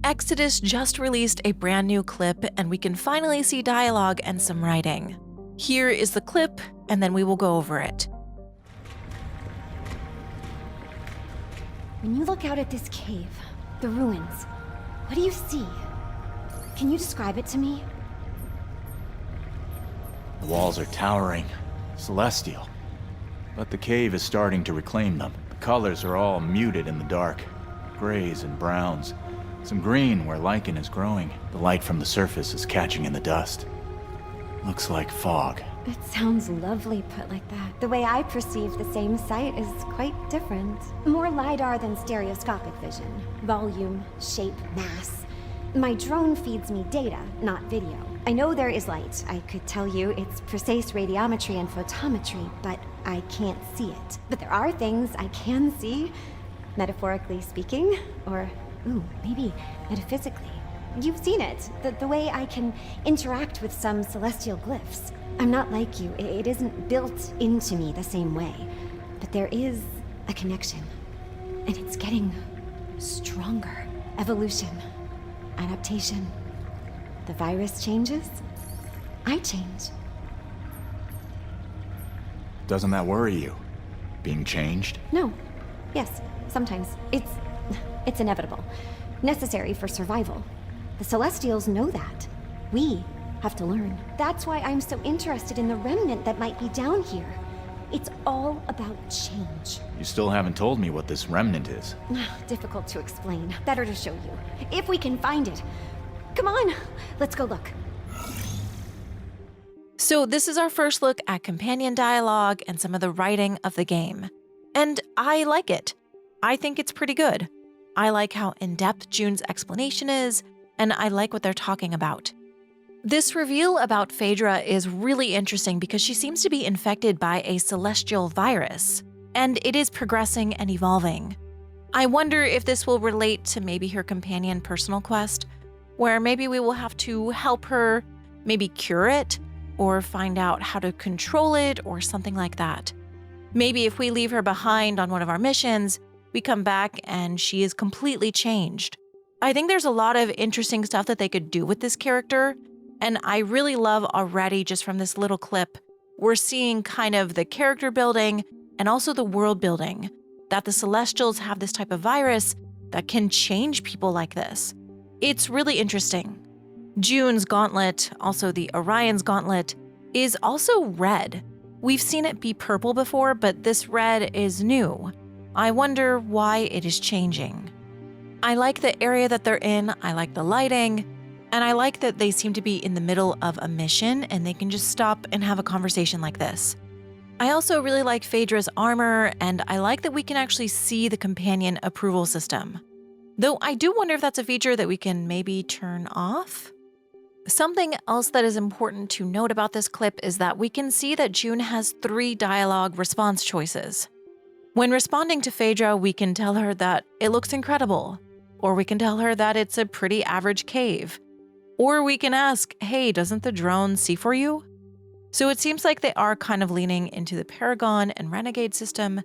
Exodus just released a brand new clip, and we can finally see dialogue and some writing. Here is the clip, and then we will go over it. When you look out at this cave, the ruins, what do you see? Can you describe it to me? The walls are towering, celestial. But the cave is starting to reclaim them. The colors are all muted in the dark. Grays and browns. Some green where lichen is growing. The light from the surface is catching in the dust. Looks like fog. It sounds lovely put like that. The way I perceive the same sight is quite different. More LiDAR than stereoscopic vision. Volume, shape, mass. My drone feeds me data, not video. I know there is light. I could tell you it's precise radiometry and photometry, but I can't see it. But there are things I can see, metaphorically speaking, or, maybe metaphysically. You've seen it, the way I can interact with some celestial glyphs. I'm not like you. It isn't built into me the same way. But there is a connection. And it's getting stronger. Evolution. Adaptation. The virus changes. I change. Doesn't that worry you? Being changed? No. Yes, sometimes. It's inevitable. Necessary for survival. The Celestials know that. We have to learn. That's why I'm so interested in the remnant that might be down here. It's all about change. You still haven't told me what this remnant is. Difficult to explain. Better to show you. If we can find it. Come on, let's go look. So this is our first look at companion dialogue and some of the writing of the game. And I like it. I think it's pretty good. I like how in-depth June's explanation is, and I like what they're talking about. This reveal about Phaedra is really interesting because she seems to be infected by a celestial virus, and it is progressing and evolving. I wonder if this will relate to maybe her companion personal quest, where maybe we will have to help her maybe cure it, or find out how to control it, or something like that. Maybe if we leave her behind on one of our missions, we come back and she is completely changed. I think there's a lot of interesting stuff that they could do with this character, and I really love already just from this little clip, we're seeing kind of the character building and also the world building, that the Celestials have this type of virus that can change people like this. It's really interesting. June's gauntlet, also the Orion's gauntlet, is also red. We've seen it be purple before, but this red is new. I wonder why it is changing. I like the area that they're in, I like the lighting, and I like that they seem to be in the middle of a mission and they can just stop and have a conversation like this. I also really like Phaedra's armor, and I like that we can actually see the companion approval system. Though I do wonder if that's a feature that we can maybe turn off. Something else that is important to note about this clip is that we can see that June has 3 dialogue response choices. When responding to Phaedra, we can tell her that it looks incredible, or we can tell her that it's a pretty average cave, or we can ask, hey, doesn't the drone see for you? So it seems like they are kind of leaning into the Paragon and Renegade system,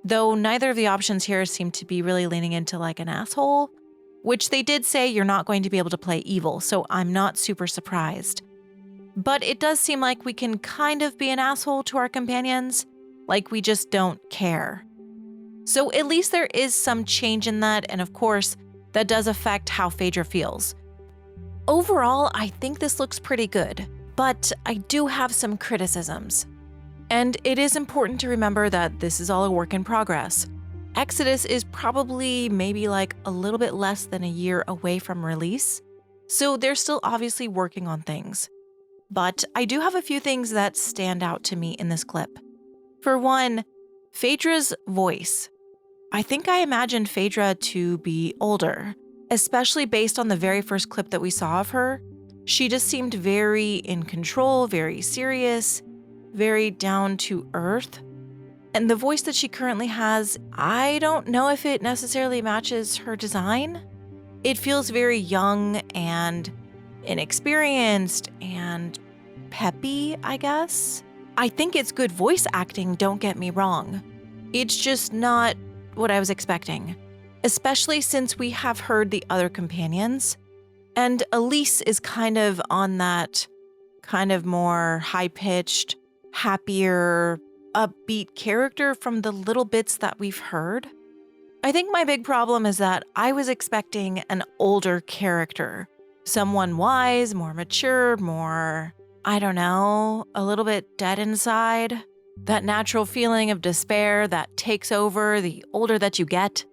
though neither of the options here seem to be really leaning into like an asshole, which they did say you're not going to be able to play evil, so I'm not super surprised. But it does seem like we can kind of be an asshole to our companions, like we just don't care. So at least there is some change in that, and of course, that does affect how Phaedra feels. Overall, I think this looks pretty good, but I do have some criticisms. And it is important to remember that this is all a work in progress. Exodus is probably maybe like a little bit less than a year away from release, so they're still obviously working on things. But I do have a few things that stand out to me in this clip. For one, Phaedra's voice. I think I imagined Phaedra to be older, especially based on the very first clip that we saw of her. She just seemed very in control, very serious, very down to earth. And the voice that she currently has, I don't know if it necessarily matches her design. It feels very young and inexperienced and peppy, I guess. I think it's good voice acting, don't get me wrong. It's just not what I was expecting. especially since we have heard the other companions. And Elise is kind of on that kind of more high-pitched, happier, upbeat character from the little bits that we've heard. I think my big problem is that I was expecting an older character. Someone wise, more mature, more, I don't know, a little bit dead inside. That natural feeling of despair that takes over the older that you get.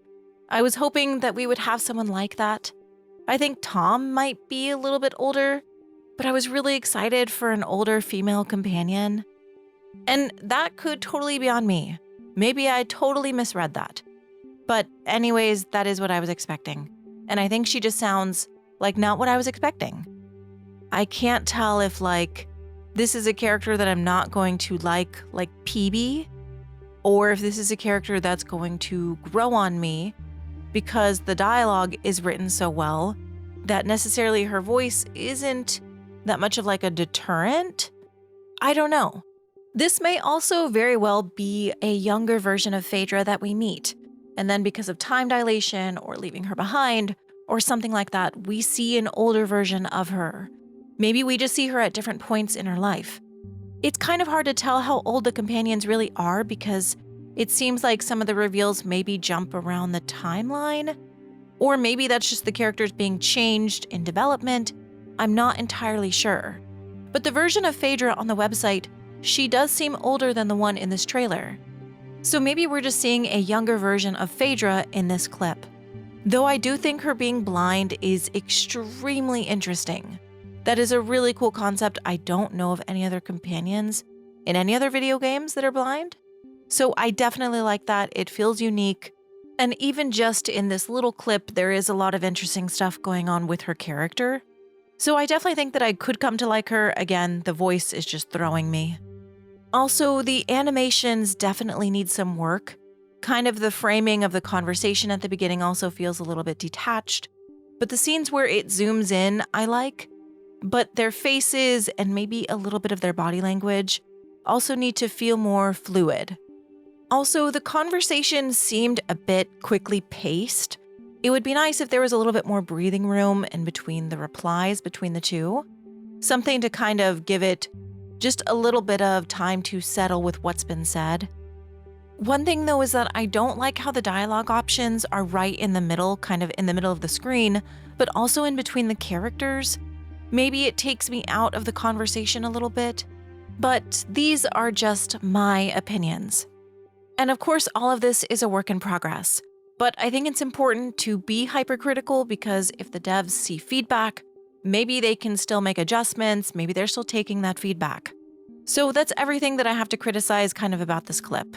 I was hoping that we would have someone like that. I think Tom might be a little bit older, but I was really excited for an older female companion. And that could totally be on me. Maybe I totally misread that. But anyways, that is what I was expecting. And I think she just sounds like not what I was expecting. I can't tell if this is a character that I'm not going to like PB, or if this is a character that's going to grow on me because the dialogue is written so well that necessarily her voice isn't that much of a deterrent. I don't know. This may also very well be a younger version of Phaedra that we meet, and then because of time dilation or leaving her behind or something like that, we see an older version of her. Maybe we just see her at different points in her life. It's kind of hard to tell how old the companions really are because it seems like some of the reveals maybe jump around the timeline, or maybe that's just the characters being changed in development. I'm not entirely sure. But the version of Phaedra on the website, she does seem older than the one in this trailer. So maybe we're just seeing a younger version of Phaedra in this clip. Though I do think her being blind is extremely interesting. That is a really cool concept. I don't know of any other companions in any other video games that are blind. So I definitely like that. It feels unique. And even just in this little clip, there is a lot of interesting stuff going on with her character. So I definitely think that I could come to like her. Again, the voice is just throwing me. Also, the animations definitely need some work. Kind of the framing of the conversation at the beginning also feels a little bit detached. But the scenes where it zooms in, I like. But their faces and maybe a little bit of their body language also need to feel more fluid. Also, the conversation seemed a bit quickly paced. It would be nice if there was a little bit more breathing room in between the replies between the two. Something to kind of give it just a little bit of time to settle with what's been said. One thing though is that I don't like how the dialogue options are right in the middle, kind of in the middle of the screen, but also in between the characters. Maybe it takes me out of the conversation a little bit, but these are just my opinions. And of course, all of this is a work in progress, but I think it's important to be hypercritical because if the devs see feedback, maybe they can still make adjustments, maybe they're still taking that feedback. So that's everything that I have to criticize kind of about this clip.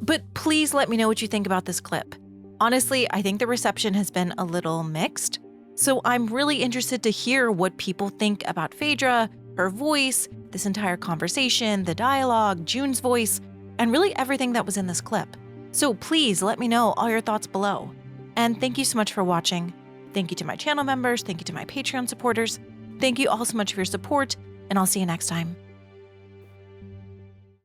But please let me know what you think about this clip. Honestly, I think the reception has been a little mixed. So I'm really interested to hear what people think about Phaedra, her voice, this entire conversation, the dialogue, June's voice, and really everything that was in this clip. So please let me know all your thoughts below. And thank you so much for watching. Thank you to my channel members. Thank you to my Patreon supporters. Thank you all so much for your support, and I'll see you next time.